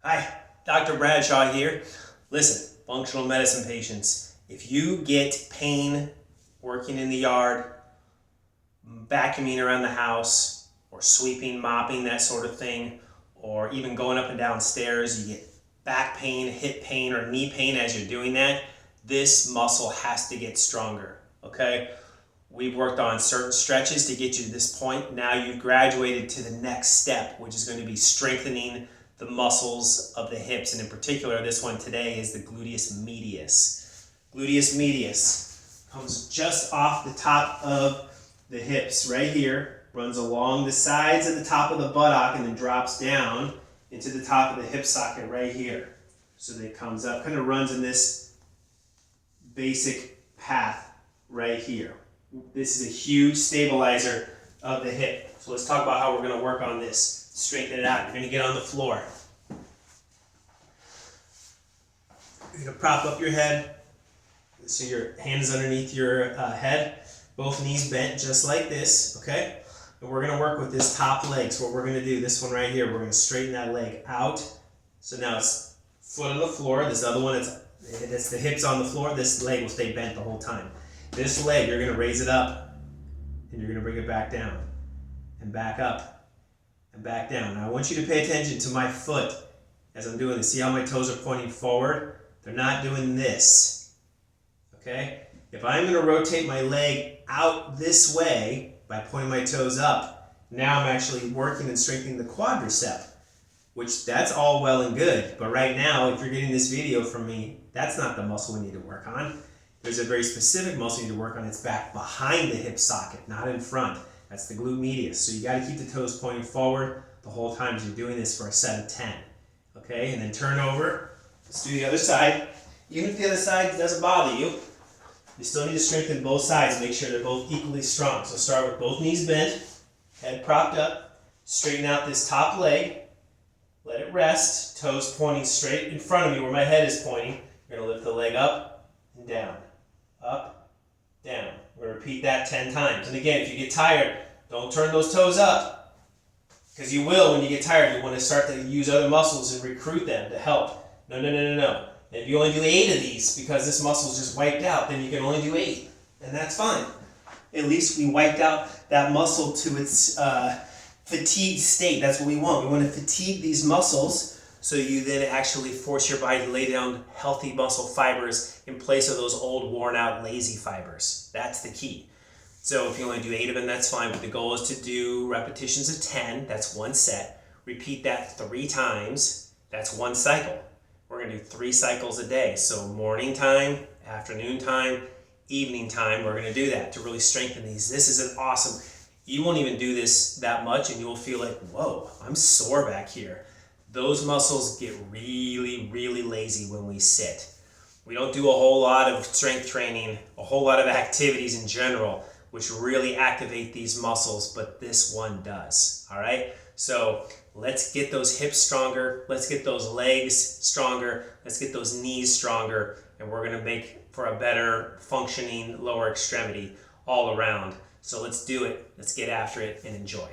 Hi, Dr. Bradshaw here. Listen, functional medicine patients, if you get pain working in the yard, vacuuming around the house, or sweeping, mopping, that sort of thing, or even going up and down stairs, you get back pain, hip pain, or knee pain as you're doing that, this muscle has to get stronger, okay? We've worked on certain stretches to get you to this point. Now you've graduated to the next step, which is going to be strengthening the muscles of the hips. And in particular, this one today is the gluteus medius. Gluteus medius comes just off the top of the hips right here, runs along the sides of the top of the buttock, and then drops down into the top of the hip socket right here. So that it comes up, kind of runs in this basic path right here. This is a huge stabilizer of the hip. So let's talk about how we're going to work on this. Straighten it out. You're going to get on the floor. You're going to prop up your head so your hand is underneath your head. Both knees bent just like this, okay? And we're going to work with this top leg. So what we're going to do, this one right here, we're going to straighten that leg out. So now it's foot on the floor. This other one, it's the hips on the floor. This leg will stay bent the whole time. This leg, you're going to raise it up, and you're going to bring it back down, and back up, and back down. Now I want you to pay attention to my foot as I'm doing this. See how my toes are pointing forward? They're not doing this, okay? If I'm going to rotate my leg out this way by pointing my toes up, now I'm actually working and strengthening the quadricep, which that's all well and good. But right now, if you're getting this video from me, that's not the muscle we need to work on. There's a very specific muscle you need to work on. It's back behind the hip socket, not in front. That's the glute medius. So you got to keep the toes pointing forward the whole time as you're doing this for a set of 10. Okay, and then turn over. Let's do the other side. Even if the other side doesn't bother you, you still need to strengthen both sides and make sure they're both equally strong. So start with both knees bent, head propped up, straighten out this top leg, let it rest, toes pointing straight in front of me where my head is pointing. You're going to lift the leg up and down. Up, down. We're going to repeat that 10 times. And again, if you get tired, don't turn those toes up, because you will when you get tired. You want to start to use other muscles and recruit them to help. No. And if you only do 8 of these because this muscle is just wiped out, then you can only do 8. And that's fine. At least we wiped out that muscle to its fatigued state. That's what we want. We want to fatigue these muscles so you then actually force your body to lay down healthy muscle fibers in place of those old, worn-out, lazy fibers. That's the key. So if you only do 8 of them, that's fine. But the goal is to do repetitions of 10. That's one set. Repeat that 3 times. That's one cycle. We're going to do 3 cycles a day. So morning time, afternoon time, evening time, we're going to do that to really strengthen these. This is an awesome... You won't even do this that much and you'll feel like, whoa, I'm sore back here. Those muscles get really, really lazy when we sit. We don't do a whole lot of strength training, a whole lot of activities in general, which really activate these muscles, but this one does, all right? So let's get those hips stronger, let's get those legs stronger, let's get those knees stronger, and we're gonna make for a better functioning lower extremity all around. So let's do it, let's get after it and enjoy.